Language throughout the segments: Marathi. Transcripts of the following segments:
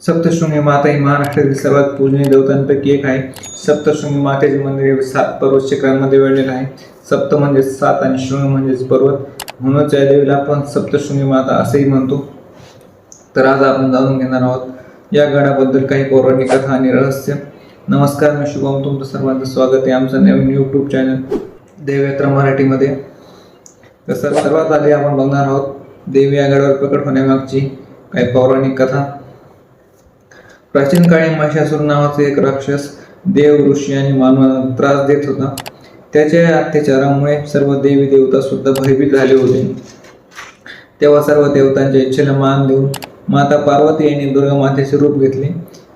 सप्तशृंगी माता ही महाराष्ट्रातील सर्वात पूजनीय देवतांपैकी एक आहे. सप्तशृंगी मातेचे मंदिर हे 7 पर्वत शिखरांमध्ये वेढलेले आहे. सप्त म्हणजे 7 आणि शृंग म्हणजे पर्वत, म्हणूनच या देवीला आपण सप्तशृंगी माता असेही म्हणतो. तर आज आपण जाणून घेणार आहोत या गडाबद्दल काही पौराणिक कथा आणि रहस्य. नमस्कार, मी शुभम, तुमचं सर्वांचं स्वागत आहे आमचं नवीन यूट्यूब चॅनल देवयात्रा मराठीमध्ये. तर सर्वात आधी आपण बघणार आहोत देवी या गडावर प्रकट होण्यामागची काही पौराणिक कथा. प्राचीन काळी महिषासूर नावाचा एक राक्षस देव, ऋषी आणि मानवांना त्रास देत होता. त्याच्या अत्याचारामुळे सर्व देवी देवता सुद्धा भयभीत झाले होते. तेव्हा सर्व देवतांच्या इच्छेला मान देऊन माता पार्वती यांनी दुर्गा मातेचे रूप घेतले.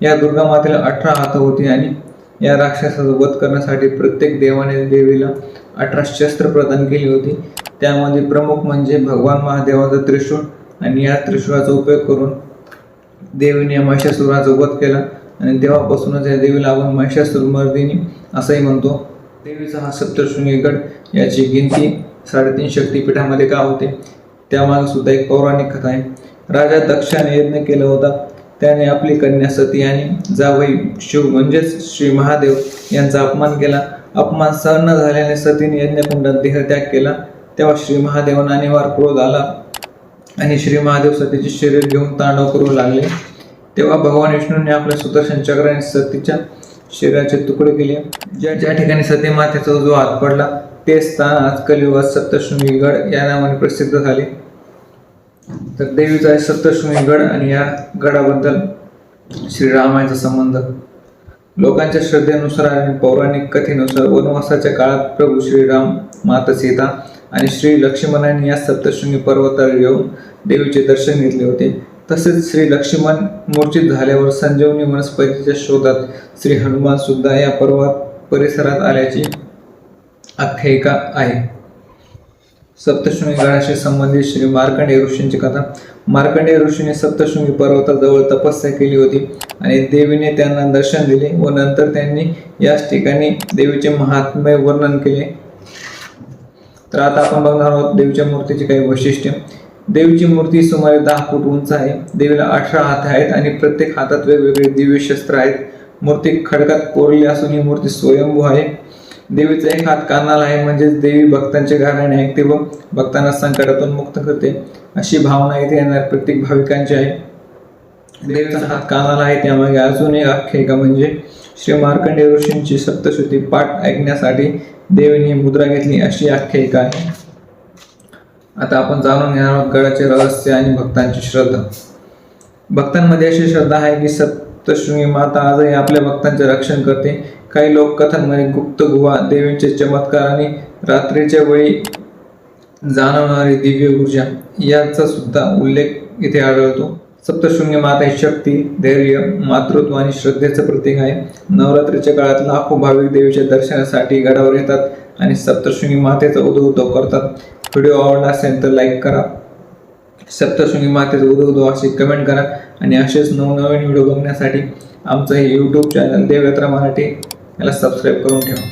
या दुर्गा मातेला 18 हात होती आणि या राक्षसाचा वध करण्यासाठी प्रत्येक देवाने देवीला 18 शस्त्र प्रदान केली होती. त्यामध्ये प्रमुख म्हणजे भगवान महादेवाचा त्रिशूळ, आणि या त्रिशूळाचा उपयोग करून देवीने महिषासुराचा वध केला आणि तेव्हापासूनच या देवीला आपण महिषासुरमर्दिनी असंही म्हणतो. देवीचा हा सप्तशृंगी गड याची गिनती 3.5 शक्तिपीठामध्ये का होते त्यामागे सुद्धा एक पौराणिक कथा आहे. राजा दक्षाने यज्ञ केला होता. त्याने आपली कन्या सती आणि जावई शिव म्हणजेच श्री महादेव यांचा अपमान केला. अपमान सहन न झाल्याने सतीने यज्ञकुंडात देहत्याग केला. तेव्हा श्री महादेवांना अनिवार्य क्रोध आला आणि श्री महादेव सतीचे शरीर घेऊन तांडव करू लागले. तेव्हा भगवान विष्णूने आपल्या सुदर्शन चक्राने सतीच्या शरीराचे तुकडे केले. ज्या ठिकाणी सती मातेचा जो हात पडला ते स्थान आज कलियुगात सप्तशृंगी गड या नावाने प्रसिद्ध झाले. तर देवीचा आहे सप्तशृंगी गड आणि या गडाबद्दल श्रीरामाचा संबंध. लोकांच्या श्रद्धेनुसार आणि पौराणिक कथेनुसार वनवासाच्या काळात प्रभू श्रीराम, माता सीता आणि श्री लक्ष्मणांनी या सप्तशृंगी पर्वतावर येऊन देवीचे दर्शन घेतले होते. तसेच श्री लक्ष्मण मूर्छित झाल्यावर संजीवनी वनस्पतीच्या शोधात श्री हनुमान सुद्धा या पर्वत परिसरात आल्याची आख्यायिका आहे. सप्तशृंगी गडाशी संबंधित श्री मार्कंडेय ऋषींची कथा. मार्कंडेय ऋषीने सप्तशृंगी पर्वताजवळ तपस्या केली होती आणि देवीने त्यांना दर्शन दिले व नंतर त्यांनी याच ठिकाणी देवीचे महात्म्य वर्णन केले. तर आता आपण बघणार आहोत देवीच्या मूर्तीची काही वैशिष्ट्ये. देवीची मूर्ती सुमारे 10 फूट उंच आहे. देवीला 18 हात आहेत आणि प्रत्येक हातात वेगवेगळे दिव्य शस्त्र आहेत. मूर्ती खडकात कोरली असून ही मूर्ती स्वयंभू आहे. देवीचा एक हात कानाला आहे, म्हणजेच देवी भक्तांचे गाणे ऐकते व भक्तांना संकटातून मुक्त करते अशी भावना इथे येणार प्रत्येक भाविकांची आहे. देवीचा हात कानाला आहे त्यामागे अजून एक आख्यायिका म्हणजे श्री मार्कंडेय ऋषींची सप्तशृती पाठ ऐकण्यासाठी देवीने मुद्रा घेतली अशी आख्यायिका आहे. आता आपण जाणून घेणार आहोत गडाचे रहस्य आणि भक्तांची श्रद्धा. भक्तांमध्ये अशी श्रद्धा आहे की सप्तशृंगी माता आजही आपल्या भक्तांचे रक्षण करते. काही लोक कथांमध्ये गुप्त गुहा, देवींचे चमत्कार आणि रात्रीच्या वेळी जाणवणारी दिव्य ऊर्जा यांचा सुद्धा उल्लेख इथे आढळतो. सप्तशृंगी माता ही शक्ती, धैर्य, मातृत्व आणि श्रद्धेचं प्रतीक आहे. नवरात्रीच्या काळात लाखो भाविक देवीच्या दर्शनासाठी गडावर येतात आणि सप्तशृंगी मातेचा उदो करतात. व्हिडिओ आवडला असेल तर लाईक करा, सप्तशृंगी मातेचा उदो असे कमेंट करा आणि असेच नवनवीन व्हिडिओ बघण्यासाठी आमचं हे यूट्यूब चॅनल देवयात्रा मराठी याला सबस्क्राईब करून ठेवा.